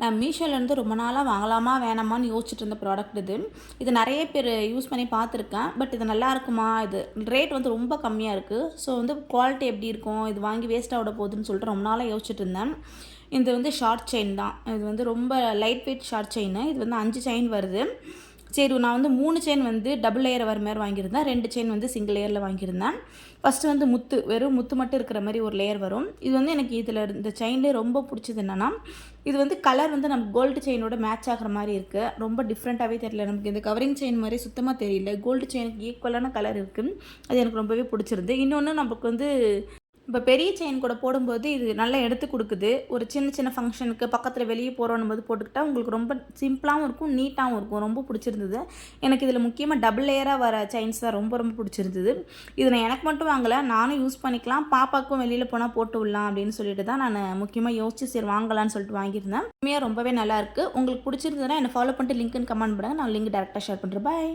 நான் மீஷோலேருந்து ரொம்ப நாளாக வாங்கலாமா வேணாமான்னு யோசிச்சுட்டு இருந்த ப்ராடக்ட் இது. இது நிறைய பேர் யூஸ் பண்ணி பார்த்துருக்கேன். பட் இது நல்லா இருக்குமா? இது ரேட் வந்து ரொம்ப கம்மியாக இருக்குது. ஸோ வந்து குவாலிட்டி எப்படி இருக்கும்? இது வாங்கி வேஸ்ட் ஆகிட போகுதுன்னு சொல்லிட்டு ரொம்ப நாளாக யோசிச்சுட்டு இருந்தேன். இது வந்து ஷார்ட் செயின் தான். இது வந்து ரொம்ப லைட் வெயிட் ஷார்ட் செயின். இது வந்து 5 செயின் வருது. சரி, நான் வந்து 3 செயின் வந்து டபுள் லேயர் வர மாதிரி வாங்கியிருந்தேன். 2 செயின் வந்து சிங்கிள் லேயரில் வாங்கியிருந்தேன். ஃபஸ்ட்டு வந்து வெறும் முத்து மட்டும் இருக்கிற மாதிரி ஒரு லேயர் வரும். இது வந்து எனக்கு இதில் இந்த செயின்லேயே ரொம்ப பிடிச்சது என்னென்னா, இது வந்து கலர் வந்து நமக்கு கோல்டு செயினோட மேட்ச் ஆகிற மாதிரி இருக்குது. ரொம்ப டிஃப்ரெண்ட்டாகவே தெரியல. நமக்கு இந்த கவரிங் செயின் மாதிரி சுத்தமாக தெரியல. கோல்டு செயினுக்கு ஈக்குவலான கலர் இருக்குது. அது எனக்கு ரொம்பவே பிடிச்சிருந்து. இன்னொன்று நமக்கு வந்து இப்போ பெரிய செயின் கூட போடும்போது இது நல்லா எடுத்து கொடுக்குது. ஒரு சின்ன சின்ன ஃபங்க்ஷனுக்கு பக்கத்தில் வெளியே போகிறோன்னும் போது போட்டுக்கிட்டால் உங்களுக்கு ரொம்ப சிம்பிளாகவும் இருக்கும், நீட்டாகவும் இருக்கும். ரொம்ப பிடிச்சிருந்தது. எனக்கு இதில் முக்கியமாக டபுள் லேயராக வர செயின்ஸ் தான் ரொம்ப ரொம்ப பிடிச்சிருந்தது. இது நான் எனக்கு மட்டும் வாங்கலை, நானும் யூஸ் பண்ணிக்கலாம், பாப்பாவுக்கும் வெளியில் போனால் போட்டு விடலாம் அப்படின்னு சொல்லிட்டு தான் நான் முக்கியமாக யோசிச்சு சரி வாங்கலான்னு சொல்லிட்டு வாங்கியிருந்தேன். உண்மையாக ரொம்பவே நல்லாயிருக்கு. உங்களுக்கு பிடிச்சிருந்ததுன்னா என்னை ஃபாலோ பண்ணிட்டு லிங்க்னு கமெண்ட் பண்ணுங்கள். நான் லிங்க் டேரெக்டாக ஷேர் பண்ணுறேன். பாய்.